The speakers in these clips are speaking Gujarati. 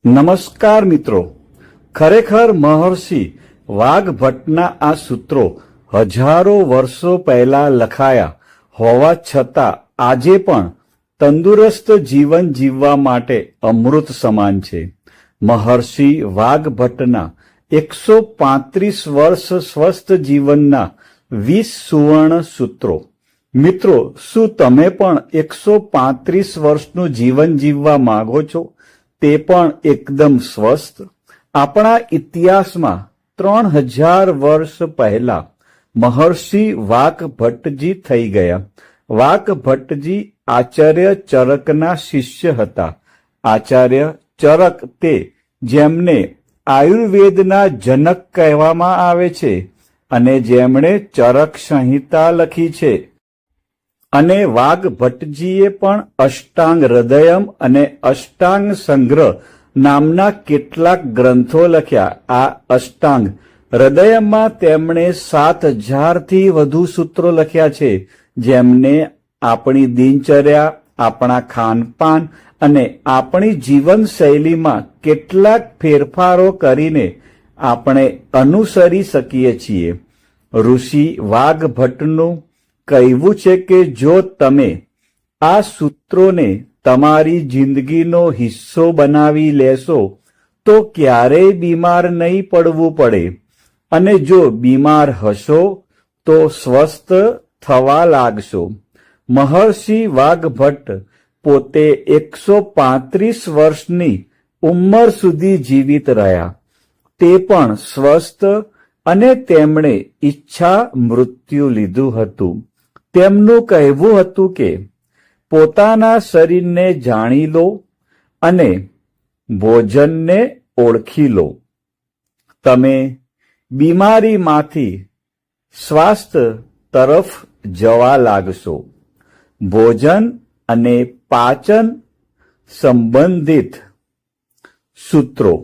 નમસ્કાર મિત્રો, ખરેખર મહર્ષિ વાઘભટ્ટના આ સૂત્રો હજારો વર્ષો પહેલા લખાયા હોવા છતાં આજે પણ તંદુરસ્ત જીવન જીવવા માટે અમૃત સમાન છે. મહર્ષિ વાઘભટ્ટના 135 વર્ષ સ્વસ્થ જીવનના 20 સુવર્ણ સૂત્રો. મિત્રો, શું તમે પણ 135 વર્ષનું જીવન જીવવા માંગો છો? તે પણ એકદમ સ્વસ્થ? આપણા ઇતિહાસમાં 3000 વર્ષ પહેલા મહર્ષિ વાઘભટ્ટજી થઈ ગયા. વાઘભટ્ટજી આચાર્ય ચરકના શિષ્ય હતા. આચાર્ય ચરક તે જેમને આયુર્વેદના જનક કહેવામાં આવે છે અને જેમણે ચરક સંહિતા લખી છે. અને વાઘભટ્ટજીએ પણ અષ્ટાંગ હૃદયમ અને અષ્ટાંગ સંગ્રહ નામના કેટલાક ગ્રંથો લખ્યા. આ અષ્ટાંગ હૃદયમાં તેમણે 7000થી વધુ સૂત્રો લખ્યા છે, જેમને આપણી દિનચર્યા, આપણા ખાનપાન અને આપણી જીવનશૈલીમાં કેટલાક ફેરફારો કરીને આપણે અનુસરી શકીએ છીએ. ઋષિ વાઘભટ્ટનું કહેવું છે કે જો તમે આ સૂત્રોને તમારી જિંદગીનો હિસ્સો બનાવી લેશો તો ક્યારેય બીમાર નહીં પડવું પડે, અને જો બીમાર હશો તો સ્વસ્થ થવા લાગશો. મહર્ષિ વાઘભટ્ટ પોતે 135 વર્ષની ઉંમર સુધી જીવિત રહ્યા. તે પણ સ્વસ્થ, અને તેમણે ઈચ્છા મૃત્યુ લીધું હતું. તેમનું કહેવું હતું કે પોતાના શરીરને જાણી લો અને ભોજનને ઓળખી લો. તમે બીમારીમાંથી સ્વાસ્થ્ય તરફ જવા લાગશો. ભોજન અને પાચન સંબંધિત સૂત્રો.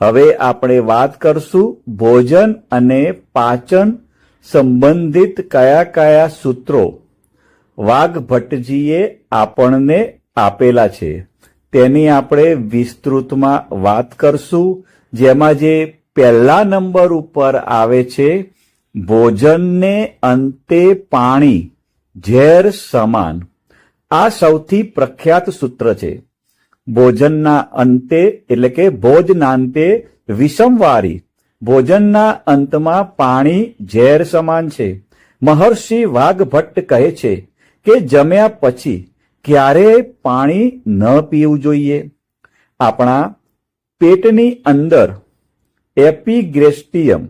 હવે આપણે વાત કરશું ભોજન અને પાચન સંબંધિત કયા કયા સૂત્રો વાઘભટ્ટજીએ આપણને આપેલા છે તેની આપણે વિસ્તૃતમાં વાત કરશું. જેમાં જે પહેલા નંબર ઉપર આવે છે, ભોજનને અંતે પાણી ઝેર સમાન. આ સૌથી પ્રખ્યાત સૂત્ર છે. ભોજનના અંતે એટલે કે ભોજનાંતે વિષમવારી. ભોજનના અંતમાં પાણી ઝેર સમાન છે. મહર્ષિ વાઘભટ્ટ કહે છે કે જમ્યા પછી ક્યારેય પાણી ન પીવું જોઈએ. આપણા પેટની અંદર એપિગ્રેસ્ટિયમ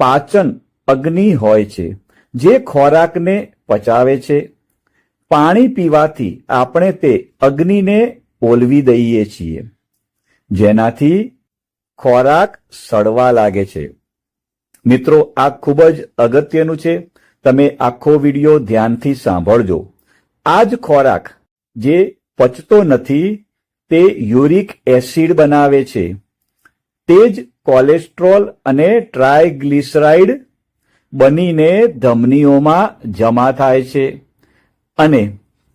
પાચન અગ્નિ હોય છે, જે ખોરાકને પચાવે છે. પાણી પીવાથી આપણે તે અગ્નિને ઓલવી દઈએ છીએ, જેનાથી ખોરાક સડવા લાગે છે. મિત્રો, આ ખૂબ જ અગત્યનું છે. તમે આખો વિડિયો ધ્યાનથી સાંભળજો. આ જ ખોરાક જે પચતો નથી તે યુરિક એસિડ બનાવે છે. તે જ કોલેસ્ટ્રોલ અને ટ્રાયગ્લિસરાઇડ બનીને ધમનીઓમાં જમા થાય છે અને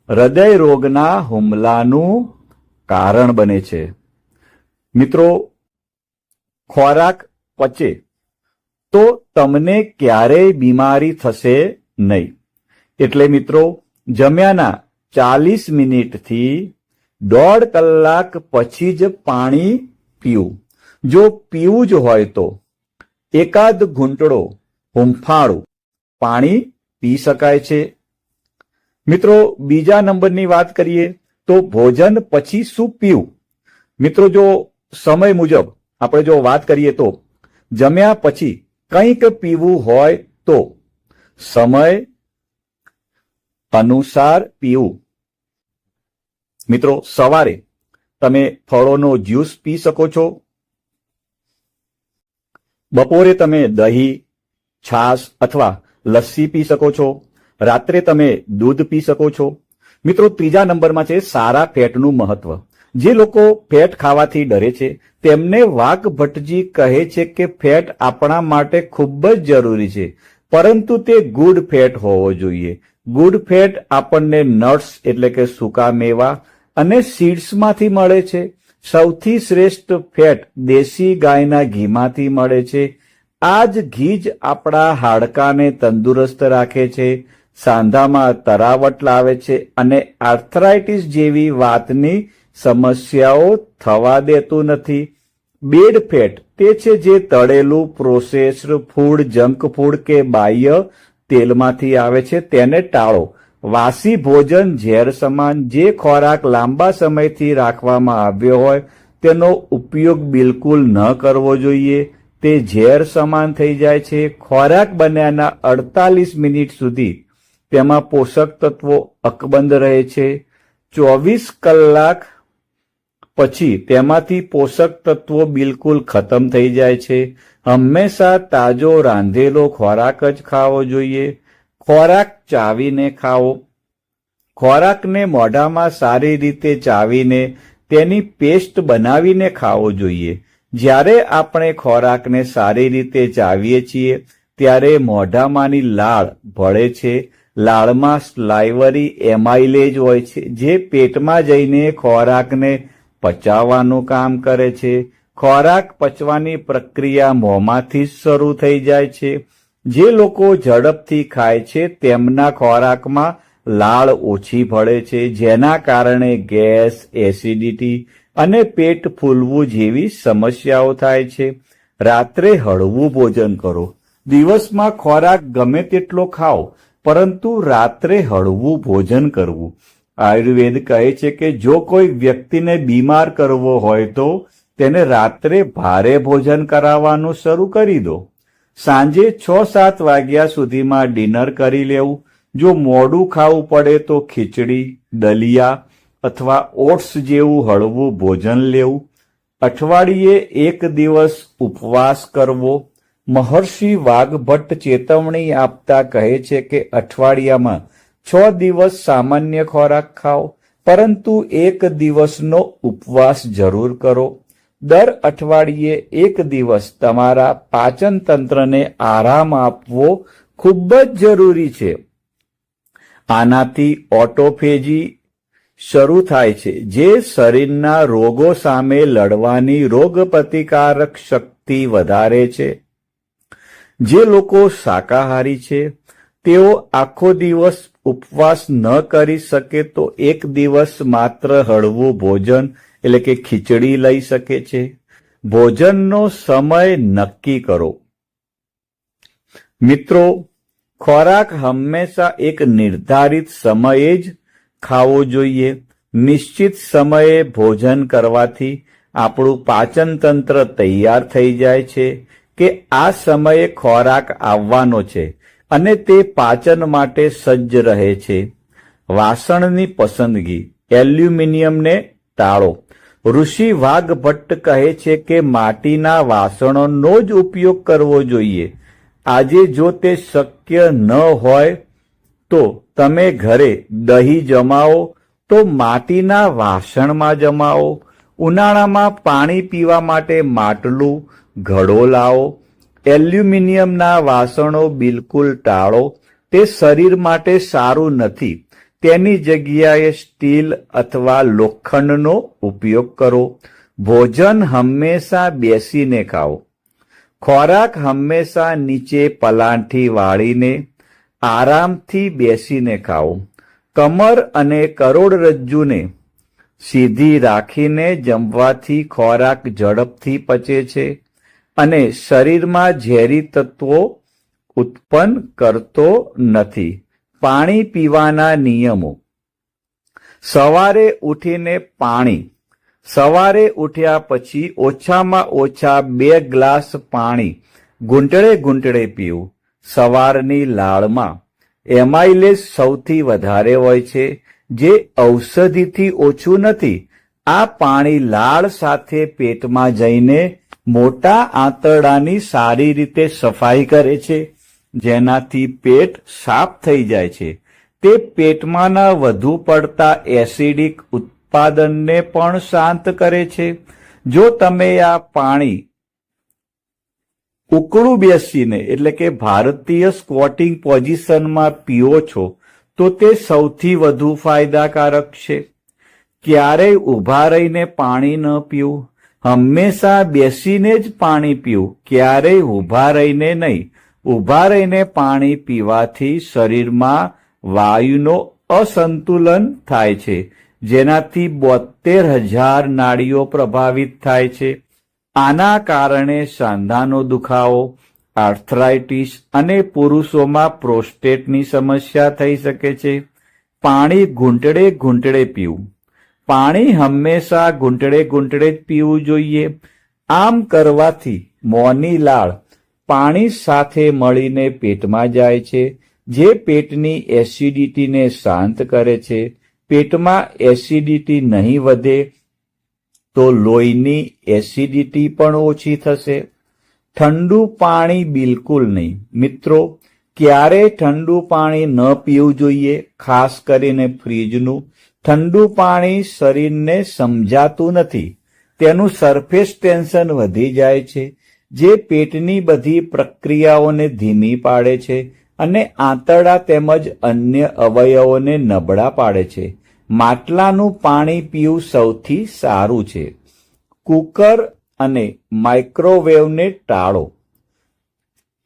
હૃદય રોગના હુમલાનું કારણ બને છે. મિત્રો, ખોરાક પચે તો તમને ક્યારેય બીમારી થશે નહીં. એટલે મિત્રો, જમ્યાના 40 મિનિટથી 1.5 કલાક પછી જ પાણી પીવું. જો પીવું જ હોય તો એકાદ ઘૂંટડો હુંફાળું પાણી પી શકાય છે. મિત્રો, બીજા નંબરની વાત કરીએ તો ભોજન પછી શું પીવું. મિત્રો, જો સમય મુજબ આપણે જો વાત કરીએ તો જમ્યા પછી કંઈક પીવું હોય તો સમય અનુસાર પીવું. મિત્રો, સવારે તમે ફળોનો જ્યુસ પી શકો છો. બપોરે તમે દહીં, છાશ અથવા લસ્સી પી શકો છો. રાત્રે તમે દૂધ પી શકો છો. મિત્રો, ત્રીજા નંબરમાં છે સારા ફેટનું મહત્વ. જે લોકો ફેટ ખાવાથી ડરે છે તેમને વાઘભટ્ટજી કહે છે કે ફેટ આપણા માટે ખૂબ જ જરૂરી છે, પરંતુ તે ગુડ ફેટ હોવો જોઈએ. ગુડ ફેટ આપણને નટ્સ એટલે કે સૂકા મેવા અને સીડ્સમાંથી મળે છે. સૌથી શ્રેષ્ઠ ફેટ દેશી ગાયના ઘીમાંથી મળે છે. આ જ ઘી જ આપણા હાડકાને તંદુરસ્ત રાખે છે, સાંધામાં તરાવટ લાવે છે અને આર્થરાઇટિસ જેવી વાતની સમસ્યાઓ થવા દેતું નથી. બેડ ફેટ તે છે જે તળેલું, પ્રોસેસ્ડ ફૂડ, જંક ફૂડ કે બાહ્ય તેલમાંથી આવે છે, તેને ટાળો. વાસી ભોજન ઝેર સમાન. જે ખોરાક લાંબા સમયથી રાખવામાં આવ્યો હોય તેનો ઉપયોગ બિલકુલ ન કરવો જોઈએ. તે ઝેર સમાન થઈ જાય છે. ખોરાક બન્યાના 48 મિનિટ સુધી તેમાં પોષક તત્વો અકબંધ રહે છે. 24 કલાક પછી તેમાંથી પોષક તત્વો બિલકુલ ખતમ થઈ જાય છે. હંમેશા તાજો રાંધેલો ખોરાક જ ખાવો જોઈએ. ખોરાક ચાવીને ખાવો. ખોરાકને મોઢામાં સારી રીતે ચાવીને તેની પેસ્ટ બનાવીને ખાવો જોઈએ. જ્યારે આપણે ખોરાકને સારી રીતે ચાવીએ છીએ ત્યારે મોઢામાંની લાળ ભળે છે. લાળમાં સ્લાઇવરી એમાઇલેજ હોય છે, જે પેટમાં જઈને ખોરાકને પચાવવાનું કામ કરે છે. ખોરાક પચવાની પ્રક્રિયા મોંમાંથી જ શરૂ થઈ જાય છે. જે લોકો ઝડપથી ખાય છે તેમના ખોરાકમાં લાળ ઓછી ભળે છે, જેના કારણે ગેસ, એસિડિટી અને પેટ ફૂલવું જેવી સમસ્યાઓ થાય છે. રાત્રે હળવું ભોજન કરો. દિવસમાં ખોરાક ગમે તેટલો ખાઓ, પરંતુ રાત્રે હળવું ભોજન કરવું. આયુર્વેદ કહે છે કે જો કોઈ વ્યક્તિને બીમાર કરવો હોય તો તેને રાત્રે ભારે ભોજન કરાવવાનું શરૂ કરી દો. સાંજે 6-7 વાગ્યા સુધીમાં ડિનર કરી લેવું. જો મોડું ખાવું પડે તો ખીચડી, દલિયા અથવા ઓટ્સ જેવું હળવું ભોજન લેવું. અઠવાડિયે 1 દિવસ ઉપવાસ કરવો. મહર્ષિ વાઘભટ્ટ ચેતવણી આપતા કહે છે કે અઠવાડિયામાં 6 દિવસ સામાન્ય ખોરાક ખાઓ, પરંતુ 1 દિવસનો ઉપવાસ જરૂર કરો. દર અઠવાડિયે 1 દિવસ તમારા પાચન તંત્રને આરામ આપવો ખૂબ જ જરૂરી છે. આનાથી ઓટોફેજી શરૂ થાય છે, જે શરીરના રોગો સામે લડવાની રોગપ્રતિકારક શક્તિ વધારે છે. જે લોકો શાકાહારી છે તેઓ આખો દિવસ ઉપવાસ ન કરી શકે તો 1 દિવસ માત્ર હળવું ભોજન એટલે કે ખીચડી લઈ શકે છે. ભોજનનો સમય નક્કી કરો. મિત્રો, ખોરાક હંમેશા એક નિર્ધારિત સમયે જ ખાવો જોઈએ. નિશ્ચિત સમયે ભોજન કરવાથી આપણું પાચન તંત્ર તૈયાર થઈ જાય છે કે આ સમયે ખોરાક આવવાનો છે અને તે પાચન માટે સજ્જ રહે છે. વાસણની પસંદગી. એલ્યુમિનિયમને ટાળો. ઋષિ વાઘભટ્ટ કહે છે કે માટીના વાસણોનો જ ઉપયોગ કરવો જોઈએ. આજે જો તે શક્ય ન હોય તો તમે ઘરે દહીં જમાવો તો માટીના વાસણમાં જમાવો. ઉનાળામાં પાણી પીવા માટે માટલું, ઘડો લાવો. એલ્યુમિનિયમના વાસણો બિલકુલ ટાળો. તે શરીર માટે સારું નથી. તેની જગ્યાએ સ્ટીલ અથવા લોખંડનો ઉપયોગ કરો. ભોજન હંમેશા બેસીને ખાઓ. ખોરાક હંમેશા નીચે પલાઠી વાળીને આરામથી બેસીને ખાઓ. કમર અને કરોડરજ્જુને સીધી રાખીને જમવાથી ખોરાક ઝડપથી પચે છે અને શરીરમાં ઝેરી તત્વો ઉત્પન્ન કરતો નથી. પાણી પીવાના નિયમો. સવારે ઉઠીને પાણી. સવારે ઉઠ્યા પછી ઓછામાં ઓછા 2 ગ્લાસ પાણી ઘૂંટડે ઘૂંટડે પીવું. સવારની લાળમાં એમાઇલેજ સૌથી વધારે હોય છે, જે ઔષધિથી ઓછું નથી. આ પાણી લાળ સાથે પેટમાં જઈને મોટા આંતરડાની સારી રીતે સફાઈ કરે છે, જેનાથી પેટ સાફ થઈ જાય છે. તે પેટમાંના વધુ પડતા એસિડિક ઉત્પાદનને પણ શાંત કરે છે. જો તમે આ પાણી ઉકળું બેસીને એટલે કે ભારતીય સ્ક્વોટિંગ પોઝિશનમાં પીઓ છો તો તે સૌથી વધુ ફાયદાકારક છે. ક્યારેય ઊભા રહીને પાણી ન પીવું, હંમેશા બેસીને જ પાણી પીવું, ક્યારેય ઊભા રહીને નહીં. ઊભા રહીને પાણી પીવાથી શરીરમાં વાયુનો અસંતુલન થાય છે, જેનાથી 72,000 નાડીઓ પ્રભાવિત થાય છે. આના કારણે સાંધાનો દુખાવો, આર્થરાઇટિસ અને પુરુષોમાં પ્રોસ્ટેટની સમસ્યા થઈ શકે છે. પાણી ઘૂંટડે ઘૂંટડે પીવું. પાણી હંમેશા ઘૂંટડે ઘૂંટડે જ પીવું જોઈએ. આમ કરવાથી મોંની લાળ પાણી સાથે મળીને પેટમાં જાય છે, જે પેટની એસિડિટીને શાંત કરે છે. પેટમાં એસિડિટી નહીં વધે તો લોહીની એસિડિટી પણ ઓછી થશે. ઠંડુ પાણી બિલકુલ નહીં. મિત્રો, ક્યારેય ઠંડુ પાણી ન પીવું જોઈએ, ખાસ કરીને ફ્રીજનું. ઠંડુ પાણી શરીરને સમજાતું નથી. તેનું સરફેસ ટેન્શન વધી જાય છે, જે પેટની બધી પ્રક્રિયાઓને ધીમી પાડે છે અને આંતરડા તેમજ અન્ય અવયવોને નબળા પાડે છે. માટલાનું પાણી પીવું સૌથી સારું છે. કુકર અને માઇક્રોવેવને ટાળો.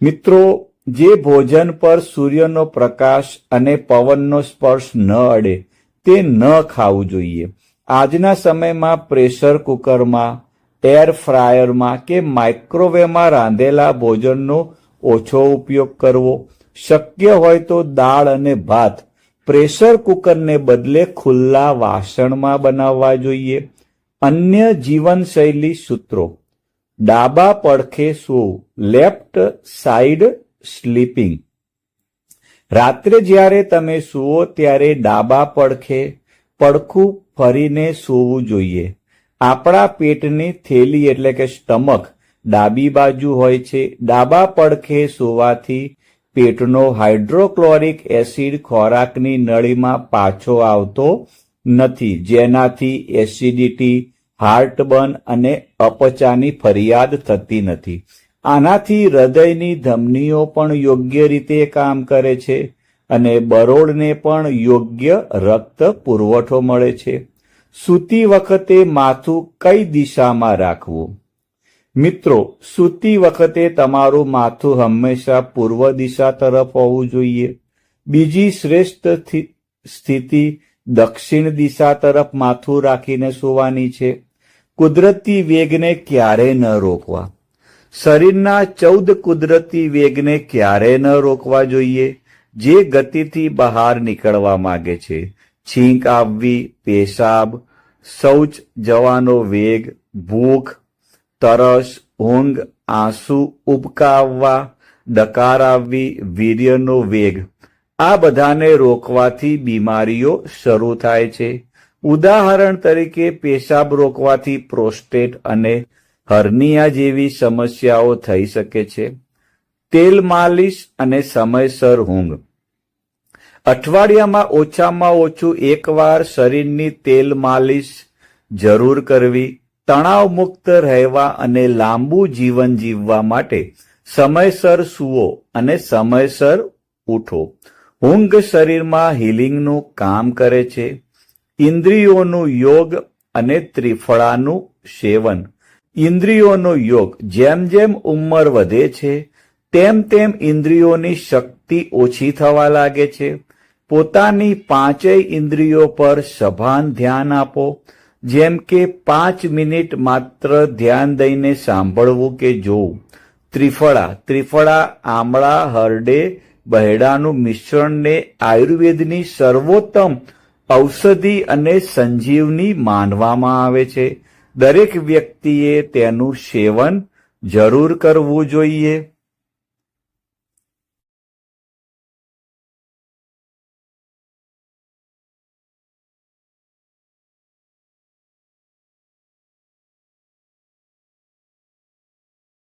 મિત્રો, જે ભોજન પર સૂર્યનો પ્રકાશ અને પવનનો સ્પર્શ ન અડે તે ન ખાવું જોઈએ. આજના સમયમાં પ્રેશર કુકરમાં, એર ફ્રાયરમાં કે માઇક્રોવેવમાં રાંધેલા ભોજનનો ઓછો ઉપયોગ કરવો. શક્ય હોય તો દાળ અને ભાત પ્રેશર કુકરને બદલે ખુલ્લા વાસણમાં બનાવવા જોઈએ. અન્ય જીવનશૈલી સૂત્રો: ડાબા પડખે સૂવું, લેફ્ટ સાઇડ સ્લીપિંગ. રાત્રે જ્યારે તમે સૂવો ત્યારે ડાબા પડખું ફરીને સૂવું જોઈએ. આપણા પેટની થેલી એટલે કે સ્ટમક ડાબી બાજુ હોય છે. ડાબા પડખે સૂવાથી પેટનો હાઇડ્રોક્લોરિક એસિડ ખોરાકની નળીમાં પાછો આવતો નથી, જેનાથી એસિડિટી, હાર્ટબર્ન અને અપચાની ફરિયાદ થતી નથી. આનાથી હૃદયની ધમનીઓ પણ યોગ્ય રીતે કામ કરે છે અને બરોળને પણ યોગ્ય રક્ત પુરવઠો મળે છે. સૂતી વખતે માથું કઈ દિશામાં રાખવું? મિત્રો, સૂતી વખતે તમારું માથું હંમેશા પૂર્વ દિશા તરફ હોવું જોઈએ. બીજી શ્રેષ્ઠ સ્થિતિ દક્ષિણ દિશા તરફ માથું રાખીને સૂવાની છે. કુદરતી વેગને ક્યારેય ન રોકવા. શરીરના 14 કુદરતી વેગને ક્યારેય ન રોકવા જોઈએ, જે ગતિથી બહાર નીકળવા માંગે છે. છીંક આવવી, પેશાબ, શૌચ જવાનો વેગ, ભૂખ, તરસ, ઊંઘ, આંસુ, ઉબકા આવવા, ડકાર આવવી, વીર્યનો વેગ. આ બધાને રોકવાથી બીમારીઓ શરૂ થાય છે. ઉદાહરણ તરીકે પેશાબ રોકવાથી પ્રોસ્ટેટ અને હર્નિયા જેવી સમસ્યાઓ થઈ શકે છે. તેલ માલિશ અને સમયસર ઊંઘ. અઠવાડિયામાં ઓછામાં ઓછું એકવાર શરીરની તેલ માલિશ જરૂર કરવી. તણાવ મુક્ત રહેવા અને લાંબુ જીવન જીવવા માટે સમયસર સૂવો અને સમયસર ઉઠો. ઊંઘ શરીરમાં હીલિંગનું કામ કરે છે. ઇન્દ્રિયોનું યોગ અને ત્રિફળાનું સેવન. ઇન્દ્રિયોનો યોગ. જેમ જેમ ઉંમર વધે છે તેમ તેમ ઇન્દ્રિયોની શક્તિ ઓછી થવા લાગે છે. પોતાની 5 ઇન્દ્રિયો પર સભાન ધ્યાન આપો. જેમ કે 5 મિનિટ માત્ર ધ્યાન દઈને સાંભળવું કે જોવું. ત્રિફળા આમળા, હરડે, બહેડાનું મિશ્રણને આયુર્વેદની સર્વોત્તમ ઔષધિ અને સંજીવની માનવામાં આવે છે. દરેક વ્યક્તિએ તેનું સેવન જરૂર કરવું જોઈએ.